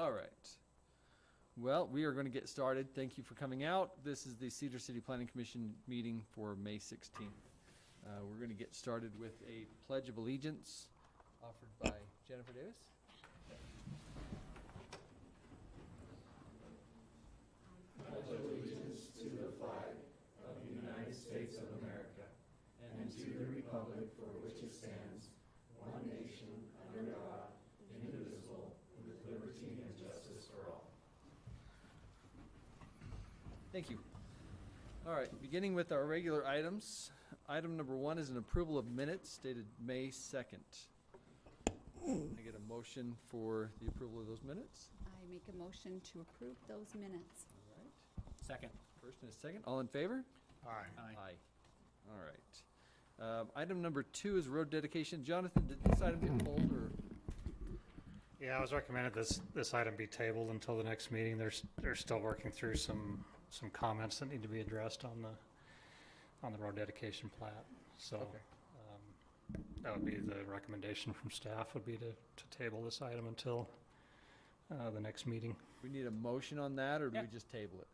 All right. Well, we are going to get started. Thank you for coming out. This is the Cedar City Planning Commission meeting for May 16th. We're going to get started with a Pledge of Allegiance offered by Jennifer Davis. Pledge allegiance to the flag of the United States of America and to the republic for which it stands, one nation, under God, indivisible, with liberty and justice for all. Thank you. All right, beginning with our regular items. Item number 1 is an approval of minutes dated May 2nd. I get a motion for the approval of those minutes. I make a motion to approve those minutes. All right. Second. First and a second. All in favor? Aye. Aye. All right. Item number 2 is road dedication. Jonathan, did this item get pulled or? Yeah, I was recommended this item be tabled until the next meeting. They're still working through some comments that need to be addressed on the road dedication plat. So Okay. that would be the recommendation from staff, would be to table this item until the next meeting. We need a motion on that, or do Yeah. we just table it?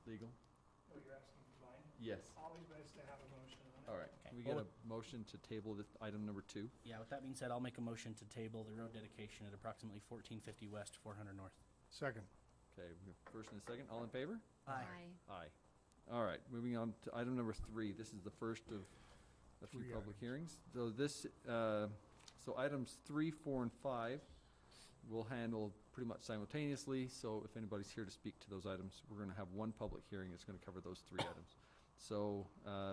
Legal? Oh, you're asking for mine? Yes. Always best to have a motion on it. All right. Okay. We get a motion to table this item number 2. Yeah, with that being said, I'll make a motion to table the road dedication at approximately 1450 west, 400 north. Second. Okay, we have first and a second. All in favor? Aye. Aye. All right, moving on to item number 3. This is the first of a few 3 public items. hearings. So this, so items 3, 4, and 5 we'll handle pretty much simultaneously. So if anybody's here to speak to those items, we're gonna have one public hearing that's gonna cover those 3 items. So,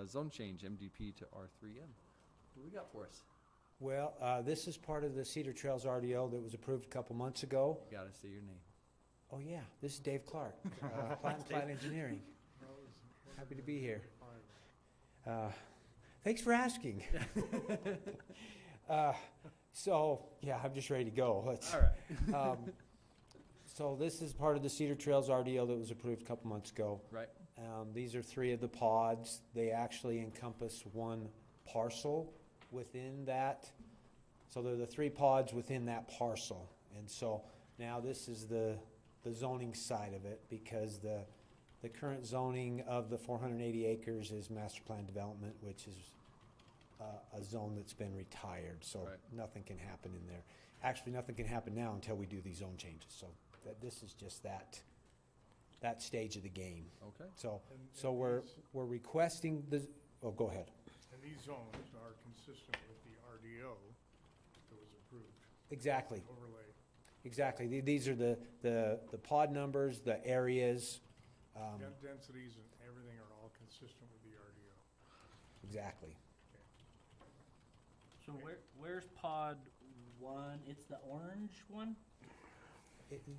zone change, MDP to R3M. What do we got for us? Well, this is part of the Cedar Trails RDO that was approved a couple months ago. You gotta say your name. Oh, yeah, this is Dave Clark, Plant Engineering. Happy to be here. Thanks for asking. So, yeah, I'm just ready to go. All right. So this is part of the Cedar Trails RDO that was approved a couple months ago. Right. These are 3 of the pods. They actually encompass 1 parcel within that. So they're the 3 pods within that parcel. And so now this is the zoning side of it, because the current zoning of the 480 acres is master plan development, which is a zone that's been retired. So Right. nothing can happen in there. Actually, nothing can happen now until we do these zone changes. So this is just that stage of the game. Okay. So, And we're these- requesting oh, go ahead. And these zones are consistent with the RDO that was approved, Exactly, overlay. exactly. These are the pod numbers, the areas. Densities and everything are all consistent with the RDO. Exactly. So where's pod 1? It's the orange one?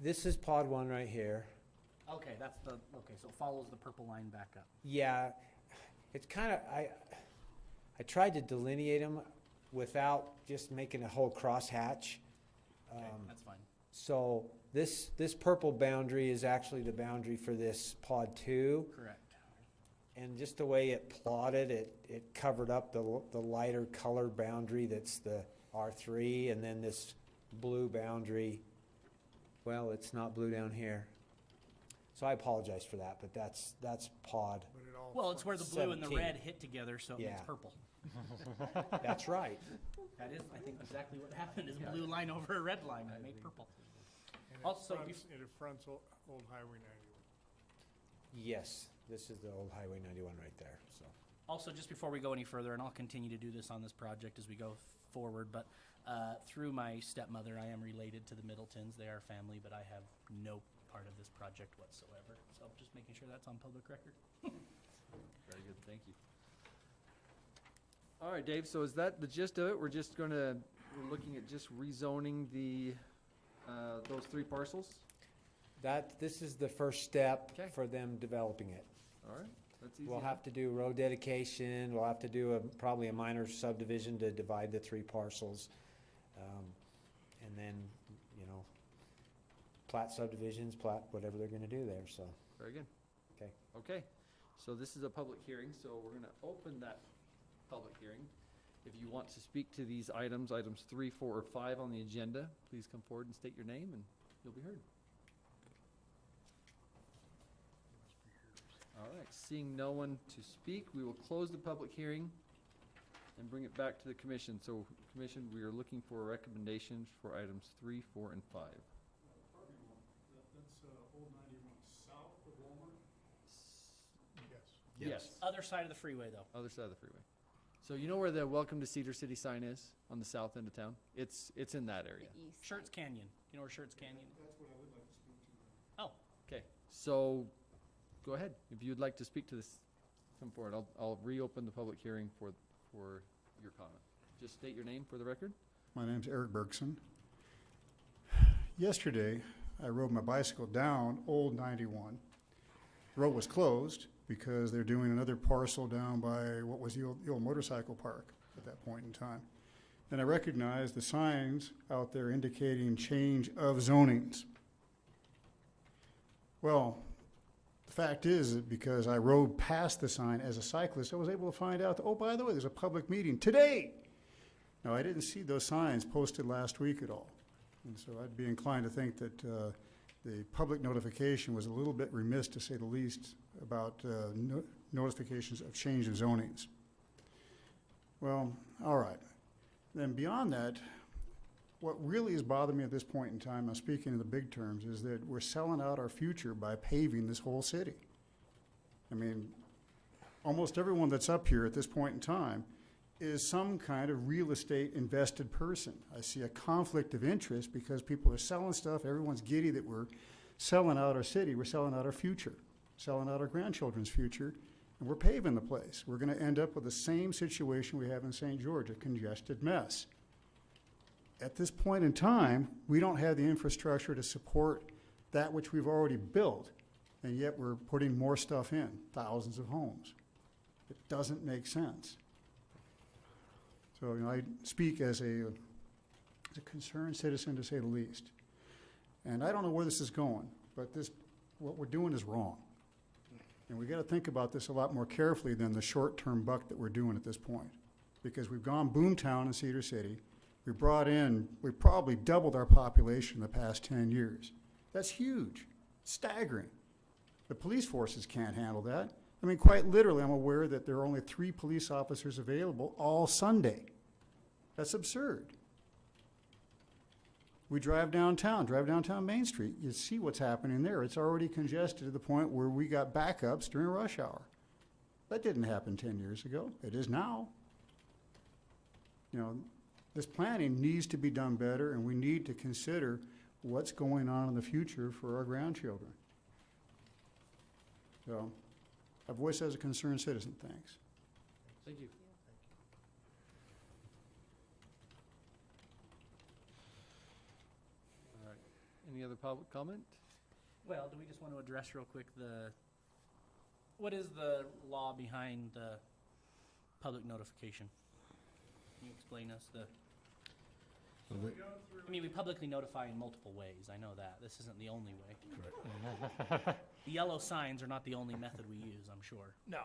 This is pod 1 right here. Okay, so it follows the purple line back up. Yeah, it's kind of, I tried to delineate them without just making a whole crosshatch. Okay, that's fine. So this purple boundary is actually the boundary for this pod 2. Correct. And just the way it plotted, it covered up the lighter colored boundary that's the R3, and then this blue boundary, well, it's not blue down here. So I apologize for that, but that's pod. But it all. Well, it's where the blue and the 17. red hit together, so it makes Yeah. purple. That's right. That is, I think, exactly what happened, is a blue line over a red line, and it made purple. And Also, it fronts Old Highway 91. Yes, this is the old Highway 91 right there, so. Also, just before we go any further, and I'll continue to do this on this project as we go forward, but through my stepmother, I am related to the Middletons. They are family, but I have no part of this project whatsoever. So just making sure that's on public record. Very good, thank you. All right, Dave, so is that the gist of it? We're looking at just rezoning those 3 parcels? This is the first step Okay. for them developing it. All right, that's easy. We'll have to do road dedication, we'll have to do probably a minor subdivision to divide the 3 parcels. And then, plat subdivisions, plat whatever they're gonna do there, so. Very good. Okay. Okay, so this is a public hearing, so we're gonna open that public hearing. If you want to speak to these items, items 3, 4, or 5 on the agenda, please come forward and state your name and you'll be heard. All right, seeing no one to speak, we will close the public hearing and bring it back to the commission. So, commission, we are looking for recommendations for items 3, 4, and 5. That's Old 91 south of Walmart? Yes. Yes, Other side of the freeway, though. other side of the freeway. So you know where the Welcome to Cedar City sign is on the south end of town? It's in that area. The east Shirts side. Canyon. You know where Shirts Canyon is? That's what I would like to speak to. Oh, Okay, so go ahead. If you'd like to speak to this, come forward. I'll reopen the public hearing for your comment. Just state your name for the record. My name's Eric Bergson. Yesterday, I rode my bicycle down Old 91. The road was closed because they're doing another parcel down by what was the old motorcycle park at that point in time. And I recognized the signs out there indicating change of zonings. Well, the fact is that because I rode past the sign as a cyclist, I was able to find out that, oh, by the way, there's a public meeting today. Now, I didn't see those signs posted last week at all. And so I'd be inclined to think that the public notification was a little bit remiss, to say the least, about notifications of change of zonings. Well, all right. Then beyond that, what really is bothering me at this point in time, I'm speaking in the big terms, is that we're selling out our future by paving this whole city. I mean, almost everyone that's up here at this point in time is some kind of real estate invested person. I see a conflict of interest because people are selling stuff. Everyone's giddy that we're selling out our city. We're selling out our future, selling out our grandchildren's future, and we're paving the place. We're going to end up with the same situation we have in St. George, a congested mess. At this point in time, we don't have the infrastructure to support that which we've already built, and yet we're putting more stuff in, thousands of homes. It doesn't make sense. So, I speak as a concerned citizen, to say the least. And I don't know where this is going, but what we're doing is wrong. And we got to think about this a lot more carefully than the short-term buck that we're doing at this point. Because we've gone boomtown in Cedar City. We probably doubled our population in the past 10 years. That's huge, staggering. The police forces can't handle that. I mean, quite literally, I'm aware that there are only 3 police officers available all Sunday. That's absurd. We drive downtown Main Street, you see what's happening there. It's already congested to the point where we got backups during rush hour. That didn't happen 10 years ago. It is now. This planning needs to be done better, and we need to consider what's going on in the future for our grandchildren. So, I voice as a concerned citizen. Thanks. Thank you. All right. Any other public comment? well, do we just want to address real quick what is the law behind the public notification? Can you explain us I mean, we publicly notify in multiple ways. I know that. This isn't the only way. The yellow signs are not the only method we use, I'm sure. No.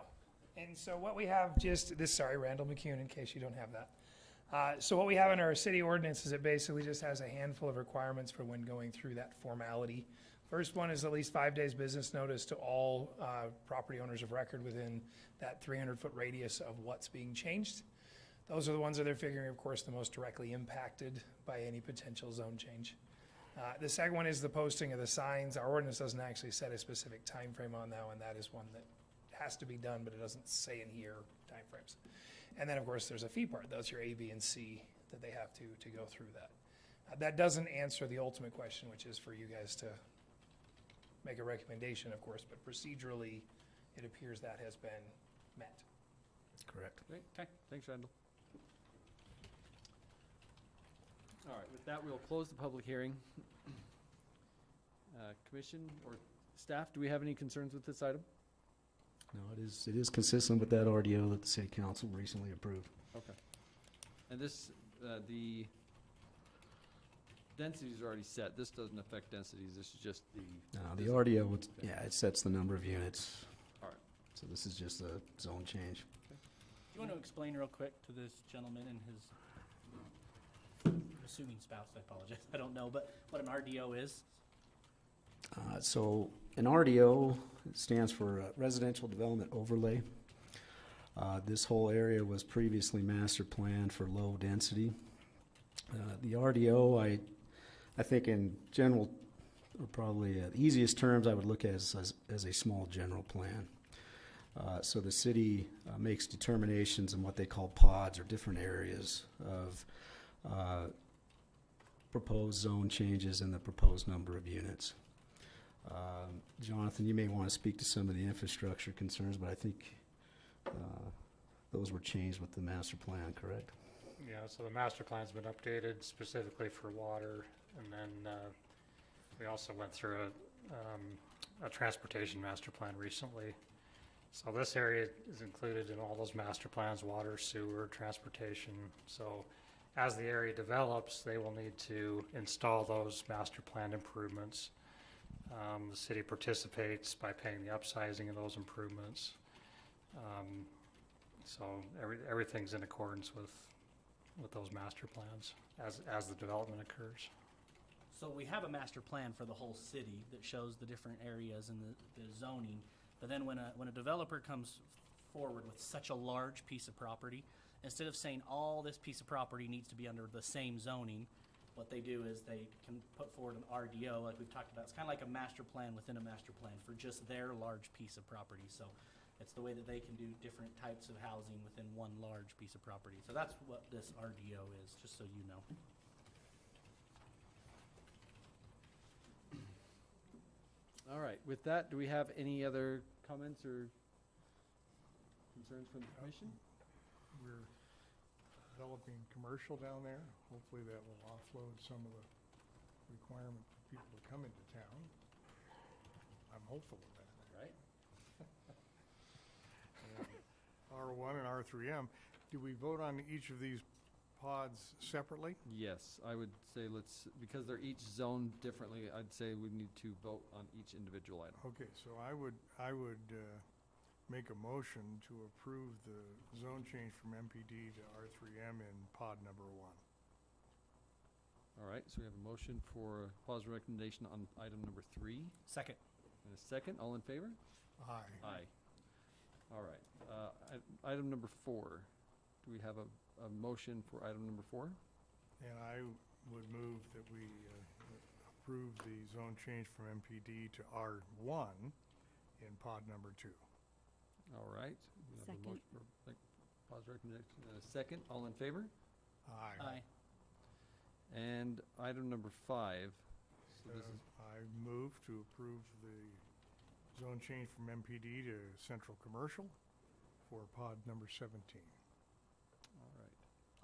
And so what we have Randall McCune, in case you don't have that. So what we have in our city ordinance is it basically just has a handful of requirements for when going through that formality. First one is at least 5 days business notice to all property owners of record within that 300-foot radius of what's being changed. Those are the ones that they're figuring, of course, the most directly impacted by any potential zone change. The second one is the posting of the signs. Our ordinance doesn't actually set a specific time frame on that one. That is one that has to be done, but it doesn't say in here timeframes. And then, of course, there's a fee part. Those are your A, B, and C that they have to go through that. That doesn't answer the ultimate question, which is for you guys to make a recommendation, of course, but procedurally, it appears that has been met. Correct. Great, okay, thanks, Randall. All right, with that, we'll close the public hearing. Commission or staff, do we have any concerns with this item? No, it is consistent with that RDO that the city council recently approved. Okay. And this, the densities are already set. This doesn't affect densities. This is just the. No, the RDO would, yeah, it sets the number of units. All right. So this is just a zone change. you want to explain real quick to this gentleman and his, I'm assuming spouse, I apologize, I don't know, but what an RDO is? So an RDO stands for Residential Development Overlay. This whole area was previously master planned for low density. The RDO, I think in general, or probably the easiest terms I would look at as a small general plan. So the city makes determinations on what they call pods, or different areas of proposed zone changes and the proposed number of units. Jonathan, you may want to speak to some of the infrastructure concerns, but I think those were changed with the master plan, correct? Yeah, so the master plan's been updated specifically for water, and then we also went through a transportation master plan recently. So this area is included in all those master plans: water, sewer, transportation. So as the area develops, they will need to install those master plan improvements. The city participates by paying the upsizing of those improvements. So everything's in accordance with those master plans as the development occurs. So we have a master plan for the whole city that shows the different areas and the zoning, but then when a developer comes forward with such a large piece of property, instead of saying all this piece of property needs to be under the same zoning, what they do is they can put forward an RDO, like we've talked about. It's kind of like a master plan within a master plan for just their large piece of property. So it's the way that they can do different types of housing within one large piece of property. So that's what this RDO is, just so you know. All right, with that, do we have any other comments or concerns from the commission? We're developing commercial down there. Hopefully that will offload some of the requirement for people to come into town. I'm hopeful of that. Right. R1 and R3M, do we vote on each of these pods separately? Yes, I would say because they're each zoned differently, I'd say we need to vote on each individual item. Okay, so I would make a motion to approve the zone change from MPD to R3M in pod number 1. All right, so we have a motion for positive recommendation on item number 3. Second. And a second, all in favor? Aye. Aye. All right, item number 4. Do we have a motion for item number 4? And I would move that we approve the zone change from MPD to R1 in pod number 2. All right. We have a Second. motion for positive recommendation and a second, all in favor? Aye. Aye. And item number 5. So this is, I move to approve the zone change from MPD to central commercial for pod number 17. all right.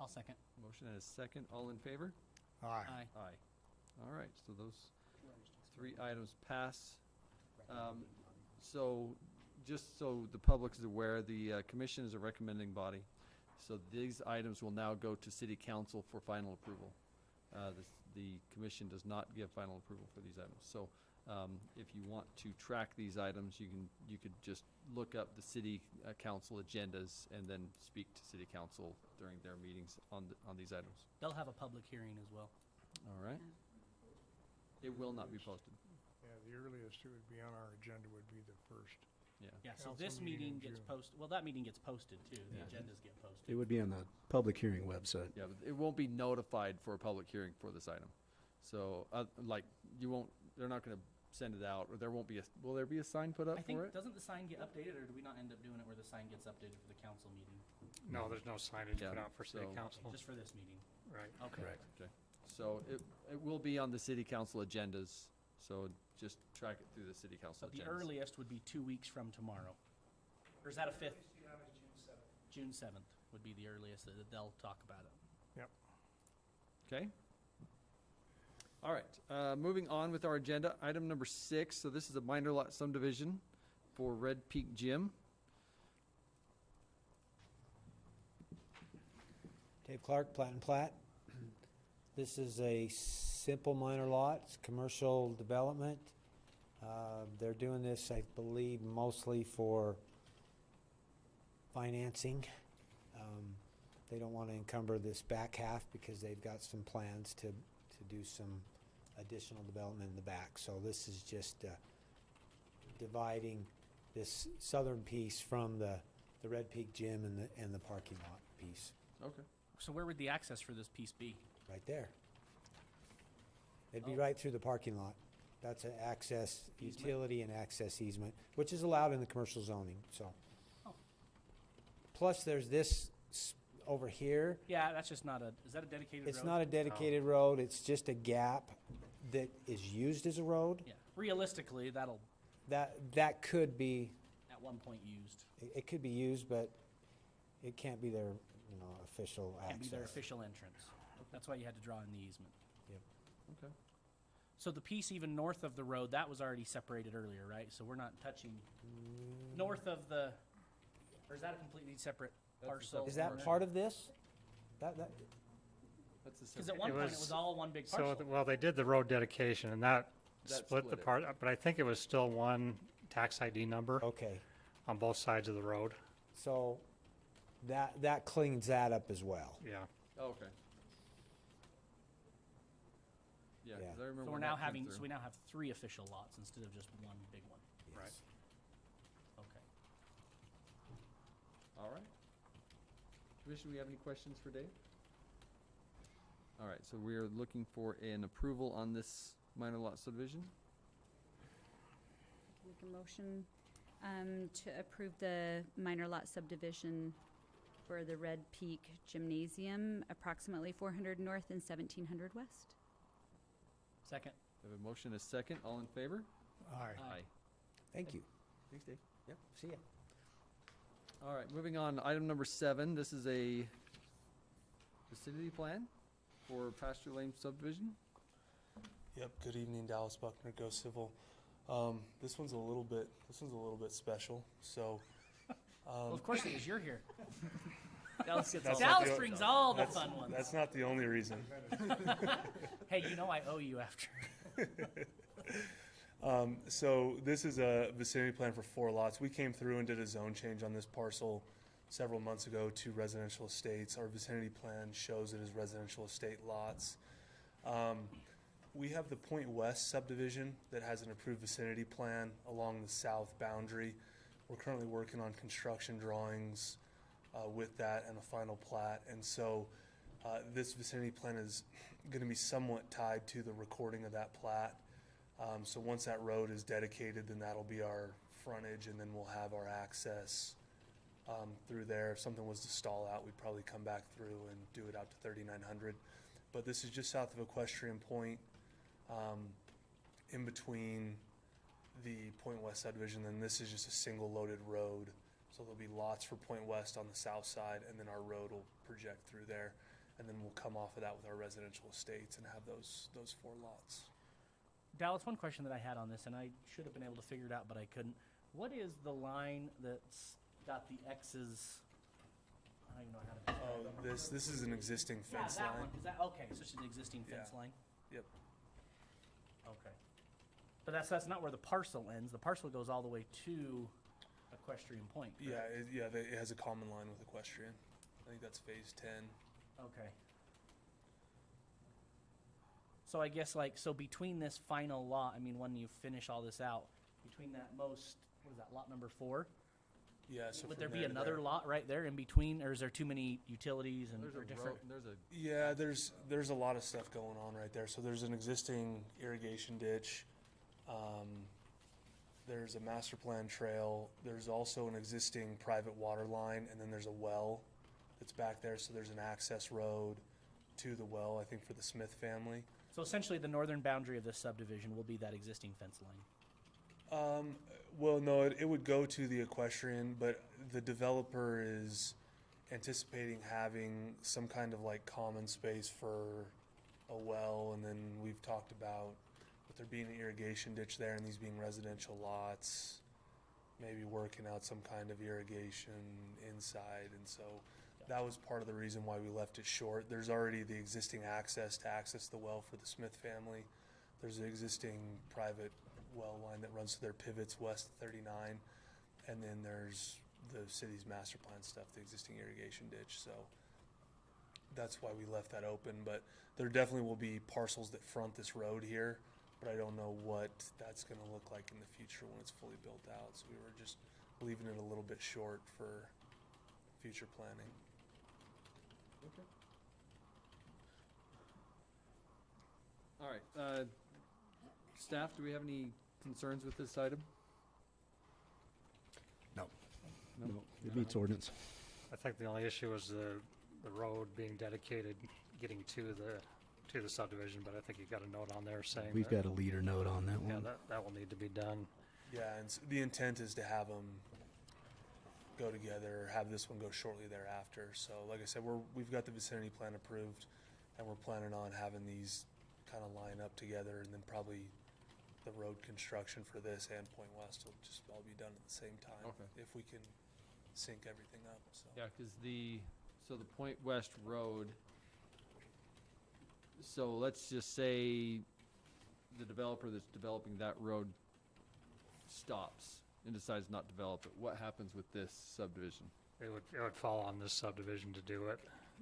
I'll second. Motion and a second, all in favor? Aye. Aye. Aye. All right, so those 3 items pass. So, just so the public is aware, the commission is a recommending body. So these items will now go to city council for final approval. The commission does not give final approval for these items. So, if you want to track these items, you could just look up the city council agendas and then speak to city council during their meetings on these items. They'll have a public hearing as well. All right? It will not be posted. Yeah, the earliest it would be on our agenda would be the first. Yeah. Yeah, so Council this meeting in meeting gets June. posted, well, that meeting gets posted too. The Yeah. agendas get posted. It would be on the public hearing website. Yeah, but it won't be notified for a public hearing for this item. So, they're not gonna send it out, or will there be a sign put up I for think, it? doesn't the sign get updated, or do we not end up doing it where the sign gets updated for the council meeting? No, there's no signage Yeah, put out for city so- council. Just for this meeting? Right. Okay. Correct. Okay, so it will be on the city council agendas, so just track it through the city council But the agendas. earliest would be 2 weeks from tomorrow. Or is that a 5th? June 7th would be the earliest that they'll talk about it. Okay. All right, moving on with our agenda, item number 6, so this is a minor lot subdivision for Red Peak Gym. Dave Clark, Plat and Plat. This is a simple minor lot, it's commercial development. They're doing this, I believe, mostly for financing. They don't want to encumber this back half because they've got some plans to do some additional development in the back. So this is just dividing this southern piece from the Red Peak Gym and the parking lot piece, Okay. So where would the access for this piece be? right there. It'd be Oh. right through the parking lot. That's an access, Easement? utility and access easement, which is allowed in the commercial zoning, so. Oh. Plus, there's this over here. Yeah, that's just not a, is that a dedicated road? It's not a dedicated road, it's just a gap that is used as a road. Yeah, realistically, that'll That could be, at one point used. it could be used, but it can't be their, official access. Can't be their official entrance. That's why you had to draw in the easement. Okay. So the piece even north of the road, that was already separated earlier, right? So we're not touching north of the, or is that a completely separate That's a parcel? separate Is that Parcel. part of this? That, That's the Because separate- at one It point it was- was all one big So, parcel. well, they did the road dedication, and that That split the split it. part, but I think it was still one tax ID number okay, on both sides of the road. so that cleans that up as well. Yeah. Oh, okay. Yeah, 'cause Yeah. I remember So when we're now that came having, through. so we now have 3 official lots instead of just one big one. Right. Okay. All right. Commission, we have any questions for Dave? All right, so we are looking for an approval on this minor lot subdivision. Make a motion to approve the minor lot subdivision for the Red Peak Gymnasium, approximately 400 north and 1700 west. Second. We have a motion, a second. All in favor? Aye. Aye. Thank you. Thanks, Dave. Yep, see ya. All right, moving on, item number 7, this is a vicinity plan for Pasture Lane subdivision. Yep. Good evening, Dallas Buckner, Go Civil. This one's a little bit special. So, Well, of course it is. You're here. Dallas gets That's all, not Dallas the- brings all the that's fun ones. that's not the only reason. Hey, you know I owe you after. So this is a vicinity plan for 4 lots. We came through and did a zone change on this parcel several months ago to residential estates. Our vicinity plan shows it as residential estate lots. We have the Point West subdivision that has an approved vicinity plan along the south boundary. We're currently working on construction drawings with that and a final plat. And so this vicinity plan is going to be somewhat tied to the recording of that plat. So once that road is dedicated, then that'll be our frontage, and then we'll have our access through there. If something was to stall out, we'd probably come back through and do it out to 3900. But this is just south of Equestrian Point, in between the Point West subdivision, and this is just a single loaded road. So there'll be lots for Point West on the south side, and then our road will project through there. And then we'll come off of that with our residential estates and have those 4 lots. Dallas, one question that I had on this, and I should have been able to figure it out, but I couldn't. What is the line that's got the X's? I don't even know how to describe Oh, it. this is an existing Yeah, fence that line. one. Is that okay? So it's an existing fence Yeah. line. Yep. Okay. But that's not where the parcel ends. The parcel goes all the way to Equestrian Point. Yeah, correct? it has a common line with Equestrian. I think that's phase 10. Okay. So I guess so between this final lot, I mean, when you finish all this out, between that what is that, lot number 4? Yeah, so Would from there be there to another there. lot right there in between, or is there too many utilities and There's or a different? road, there's a, Yeah, there's a lot of stuff going on right there. So there's an existing irrigation ditch. There's a master plan trail. There's also an existing private water line, and then there's a well that's back there. So there's an access road to the well, I think, for the Smith family. So essentially, the northern boundary of this subdivision will be that existing fence line. Well, no, it would go to the equestrian, but the developer is anticipating having some kind of like common space for a well, and then we've talked about with there being an irrigation ditch there and these being residential lots, maybe working out some kind of irrigation inside, and so that was part of the reason why we left it short. There's already the existing access to access the well for the Smith family. There's an existing private well line that runs to their pivots west of 39, and then there's the city's master plan stuff, the existing irrigation ditch, so that's why we left that open, but there definitely will be parcels that front this road here, but I don't know what that's gonna look like in the future when it's fully built out, so we were just leaving it a little bit short for future planning. Okay. All right, staff, do we have any concerns with this item? No. No? No, it meets ordinance. I think the only issue was the road being dedicated, getting to the subdivision, but I think you got a note on there saying We've that, got a leader note on that yeah, one. that will need to be done. Yeah, and the intent is to have them go together, have this one go shortly thereafter. So like I said, we've got the vicinity plan approved, and we're planning on having these kind of line up together, and then probably the road construction for this and Point West will just all be done at the same time. Okay. If we can sync everything up, so. Yeah, because so the Point West Road, so let's just say the developer that's developing that road stops and decides not to develop it. What happens with this subdivision? It would fall on this subdivision to do it.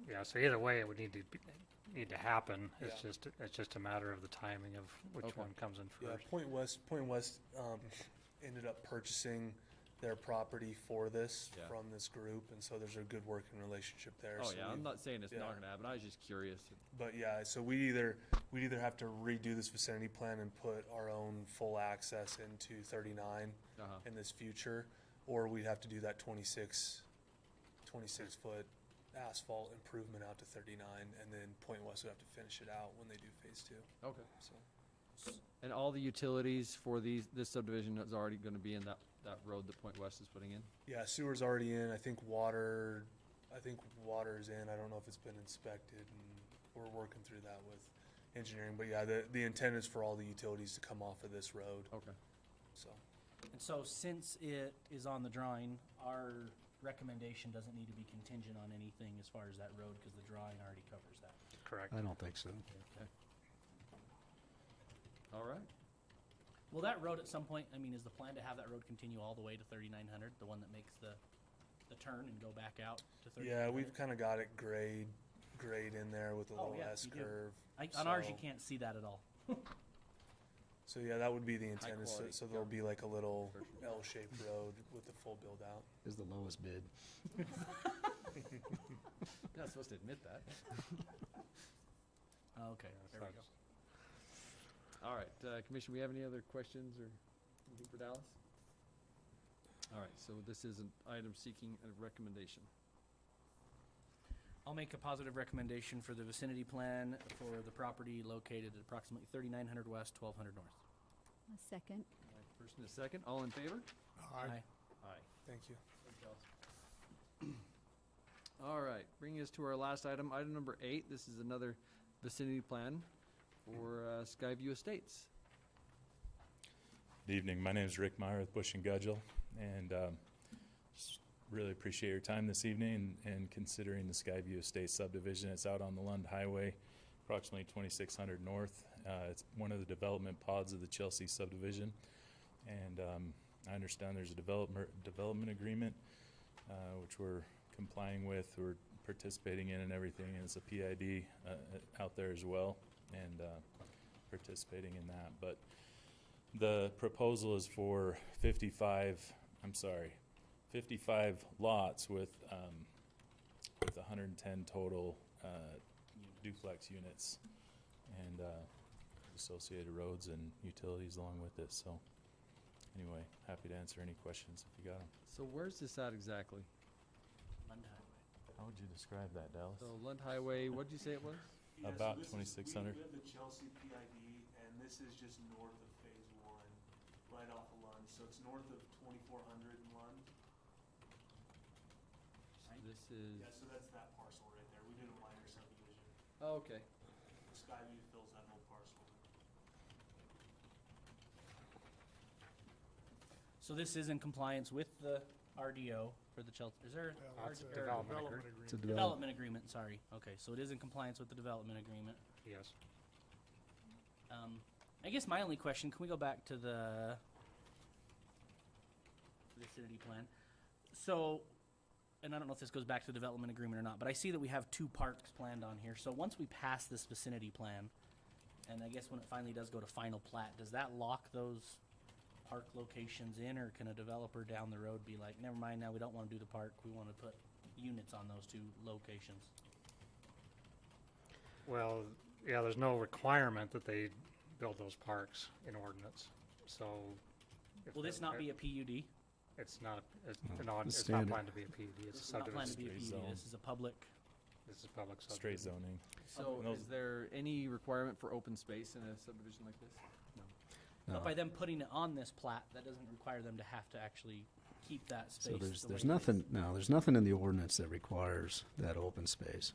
Yeah, so either way, it would need to happen. It's Yeah. just a matter of the timing of which Okay. one comes in Yeah, first. Point West ended up purchasing their property for this Yeah. from this group, and so there's a good working relationship there. Oh, So yeah, I'm we've- not saying it's yeah. not gonna happen. I was just curious. But yeah, so we'd either have to redo this vicinity plan and put our own full access into 39 Uh-huh. in this future, or we'd have to do that 26 foot asphalt improvement out to 39, and then Point West would have to finish it out when they do phase 2. Okay. So And all the utilities for this subdivision is already gonna be in that road that Point West is putting in? yeah, sewer's already in. I think water is in. I don't know if it's been inspected, and we're working through that with engineering. But yeah, the intent is for all the utilities to come off of this road. Okay. So And so since it is on the drawing, our recommendation doesn't need to be contingent on anything as far as that road, because the drawing already covers that. Correct. I don't think so. All right. Will that road at some point, I mean, is the plan to have that road continue all the way to 3900, the one that makes the turn and go back out to 3900? yeah, we've kind of got it grade in there with a Oh, little yeah, S you do. curve. On ours, you So- can't see that at all. So yeah, that would be the intent. Is quality, so there'll be like a little For sure. L-shaped road with the full build out. Is the lowest bid. You're not supposed to admit that. Okay, there we go. All right, Commissioner, we have any other questions or anything for Dallas? All right, so this is an item seeking a recommendation. I'll make a positive recommendation for the vicinity plan for the property located at approximately 3900 west, 1200 north. A second. All right, first and a second, all in favor? Aye. Aye. Thank you. All right, bringing us to our last item, item number 8. This is another vicinity plan for Skyview Estates. Good evening. My name is Rick Meyer with Bush and Gudgel, and just really appreciate your time this evening and considering the Skyview Estates subdivision. It's out on the Lund Highway, approximately 2600 north. It's one of the development pods of the Chelsea subdivision, and I understand there's a development agreement which we're complying with, we're participating in and everything, and it's a PID out there as well, and participating in that. But the proposal is for 55 lots with 110 total duplex units and associated roads and utilities along with it. So anyway, happy to answer any questions if you got them. So where's this at exactly? Lund Highway. How would you describe that, Dallas? So Lund Highway, what'd you say it was? About 2600. We have the Chelsea PID, and this is just north of phase 1, right off of Lund. So it's north of 2400 in Lund. This is, Yeah, so that's that parcel right there. We did a minor subdivision. oh, okay. Skyview fills that whole parcel. So this is in compliance with the RDO for the Chelsea, is there? Yeah, that's a RD or development It's a agreement. Development agreement, sorry. Okay, so it is in compliance with the development agreement. Yes. I guess my only question, can we go back to the vicinity plan? So, and I don't know if this goes back to the development agreement or not, but I see that we have 2 parks planned on here. So once we pass this vicinity plan, and I guess when it finally does go to final plat, does that lock those park locations in, or can a developer down the road be like, never mind, now we don't want to do the park, we want to put units on those 2 locations? Well, yeah, there's no requirement that they build those parks in ordinance, so. if Will this they're- not be a PUD? It's not, it's, No, no, it's it's not standard. planned to be a PUD, it's This a is not planned to subdivision. be a Straight PUD, zone. this is a public. This is public Straight subdivision. zoning. So And those- is there any requirement for open space in a subdivision like this? No. But by them putting it on this plat, that doesn't require them to have to actually keep that space. So there's the way it is. nothing, no, there's nothing in the ordinance that requires that open space.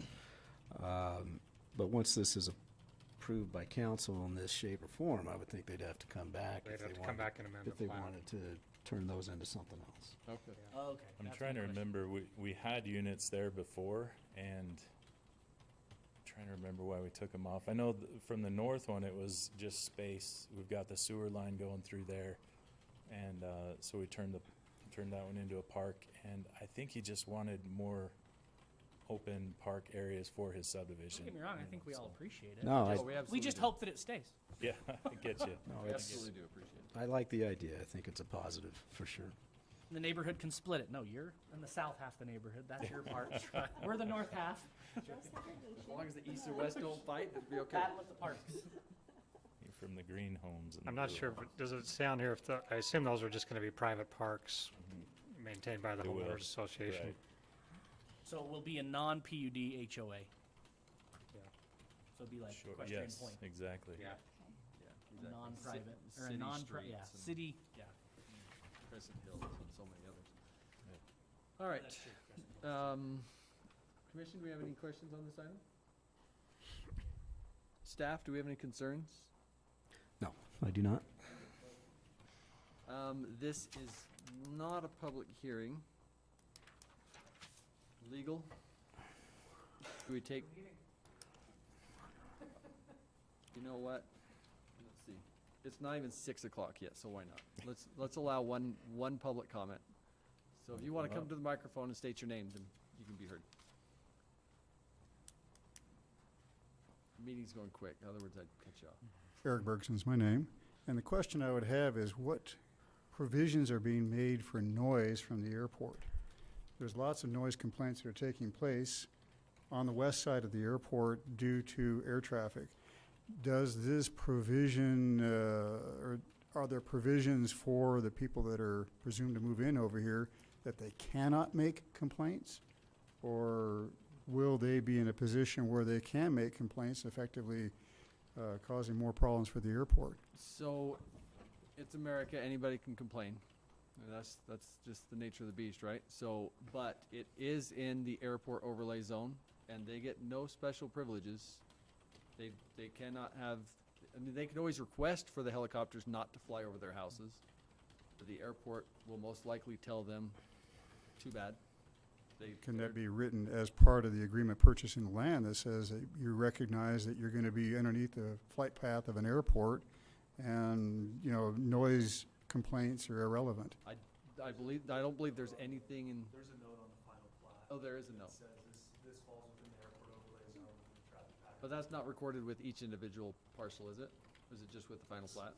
But once this is approved by council in this shape or form, I would think they'd have to come back They'd if have they to come wanted, back and amend the if they plan. wanted to turn those into something else. Okay. Oh, okay. I'm that's trying my to question. remember, we had units there before, and trying to remember why we took them off. I know from the north one, it was just space. We've got the sewer line going through there, and so we turned that one into a park. And I think he just wanted more open park areas for his subdivision. Don't get me wrong, I you think know, we all so- appreciate it. No, I, Oh, we We absolutely just do. hope that it stays. Yeah, I get you. no, We it's, absolutely do appreciate it. I like the idea. I think it's a positive, for sure. The neighborhood can split it. No, you're in the south half of the neighborhood. That's your part. We're the north half. As long as the east and west don't fight, it'll be okay. Battle at the parks. You're from the green homes. And I'm the not blue sure, homes. but does it say on here if I assume those are just gonna be private parks Mhm. maintained by the They will, homeowners association? right. So it will be a non-PUD HOA. Yeah. So it'd be like Sure, Equestrian yes, Point. exactly. Yeah. Yeah, A exactly. non-private, Ci- or a city non-pri- yeah, streets and city, yeah. Crescent Hills and so many others. Yep. All right. That's true, Crescent. Commission, do we have any questions on this item? Staff, do we have any concerns? No, I do not. This is not a public hearing. Legal? Do we take? You know what? Let's see. It's not even 6 o'clock yet, so why not? Let's allow one public comment. So if you want to come to the microphone and state your name, then you can be heard. Meeting's going quick, in other words, I'd cut you off. Eric Bergson's my name. And the question I would have is what provisions are being made for noise from the airport? There's lots of noise complaints that are taking place on the west side of the airport due to air traffic. Does this provision, or are there provisions for the people that are presumed to move in over here that they cannot make complaints? Or will they be in a position where they can make complaints, effectively causing more problems for the airport? So, it's America, anybody can complain. And that's just the nature of the beast, right? So, but it is in the airport overlay zone, and they get no special privileges. They cannot have, I mean, they can always request for the helicopters not to fly over their houses. But the airport will most likely tell them, too bad. Can that be written as part of the agreement purchasing the land that says that you recognize that you're going to be underneath the flight path of an airport and, you know, noise complaints are irrelevant? I don't believe there's anything in, There's a note on the final plat. oh, there is a note. Says this falls within the airport overlay zone and the traffic pattern. But that's not recorded with each individual parcel, is it? Or is it just with the final plat?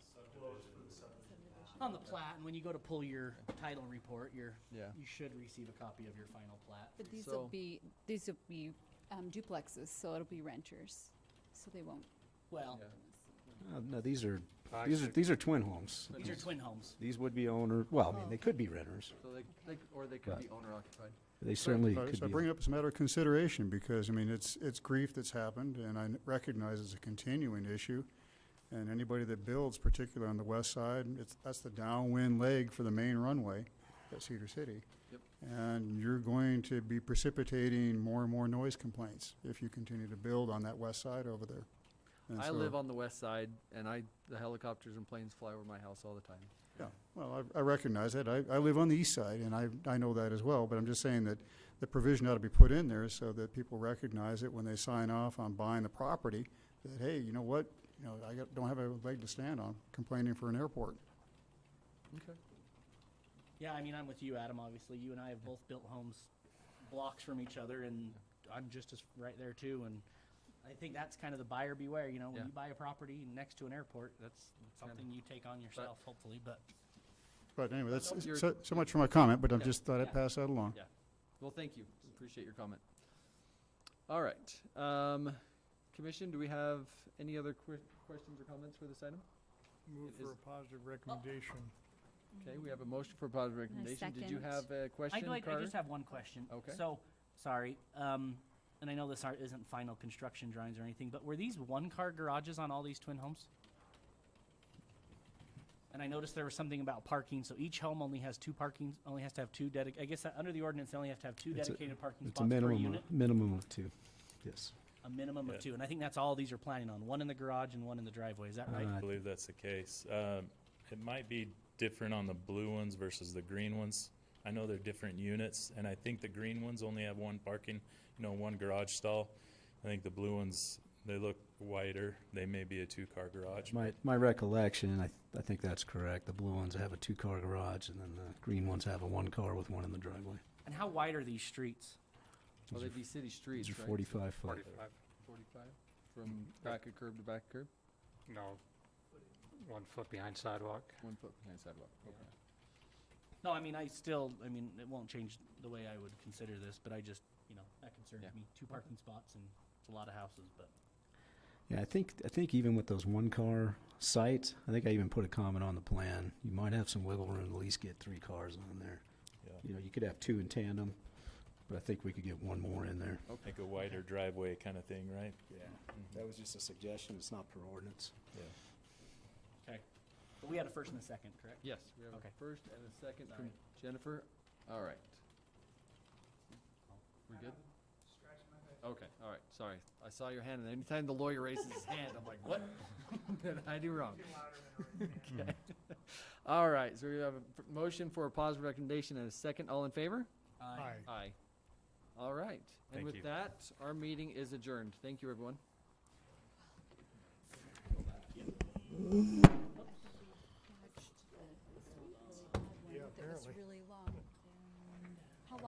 On the plat, and when you go to pull your title report, Yeah. you should receive a copy of your final plat. But these So- will be duplexes, so it'll be renters, so they won't. Well, Yeah. No, these are Actually, twin homes. these are twin homes. These would be owner, well, I mean, they could be renters. So they could be owner occupied. They certainly So could I be. bring it up as a matter of consideration because, I mean, it's grief that's happened and I recognize it's a continuing issue. And anybody that builds, particularly on the west side, that's the downwind leg for the main runway at Cedar City. Yep. And you're going to be precipitating more and more noise complaints if you continue to build on that west side over there. And I so- live on the west side, and the helicopters and planes fly over my house all the time. Yeah, well, I recognize that. I live on the east side, and I know that as well, but I'm just saying that the provision ought to be put in there so that people recognize it when they sign off on buying the property, that, hey, you know what, don't have a leg to stand on complaining for an airport. Okay. Yeah, I mean, I'm with you, Adam, obviously. You and I have both built homes blocks from each other, and I'm just as right there too. And I think that's kind of the buyer beware, you know, when Yeah. you buy a property next to an airport, that's something you take on yourself, hopefully, but. But anyway, that's, Nope, you're- so much for my comment, but I Yeah. just thought I'd Yeah. pass that along. Yeah. Well, thank you. Appreciate your comment. All right. Commission, do we have any other questions or comments for this item? Move It for is- a positive recommendation. Okay, we have a motion for positive recommendation. Did you second. have a question, I Carter? just have one question. Okay. So, sorry, and I know this isn't final construction drawings or anything, but were these one-car garages on all these twin homes? And I noticed there was something about parking, so each home only has two parking, only has to have two I guess that under the ordinance, they only have to have two It's a- dedicated parking It's a spots per minimum, unit? minimum of 2, yes. A minimum Yeah. of two, and I think that's all these are planning on, one in the garage and one in the driveway, is that right? I believe that's the case. It might be different on the blue ones versus the green ones. I know they're different units, and I think the green ones only have one parking, one garage stall. I think the blue ones, they look wider. They may be a 2-car garage. My recollection, I think that's correct. The blue ones have a 2-car garage, and then the green ones have a 1-car with one in the driveway. And how wide are these streets? Well, they'd be city streets, These are right? 45 foot. 45. 45? From back of curb to back of curb? No, 1 foot behind sidewalk. 1 foot behind sidewalk. Okay. No, I mean, it won't change the way I would consider this, but that concerns Yeah. me. 2 parking spots and it's a lot of houses, but. Yeah, I think even with those 1-car sites, I think I even put a comment on the plan. You might have some wiggle room to at least get 3 cars on there. Yeah. You could have 2 in tandem, but I think we could get 1 more in there. Like a wider driveway kind of thing, right? Yeah, that was just a suggestion. It's not per ordinance. Yeah. Okay. But we had a first and a second, correct? Yes, we have Okay. a first and a second from Sorry. Jennifer. All right. We good? Okay, all right, sorry. I saw your hand, and anytime the lawyer raises his hand, I'm like, what did I do wrong? Okay. All right, so we have a motion for a positive recommendation and a second. All in favor? Aye. Aye. All right. And Thank with you. that, our meeting is adjourned. Thank you, everyone.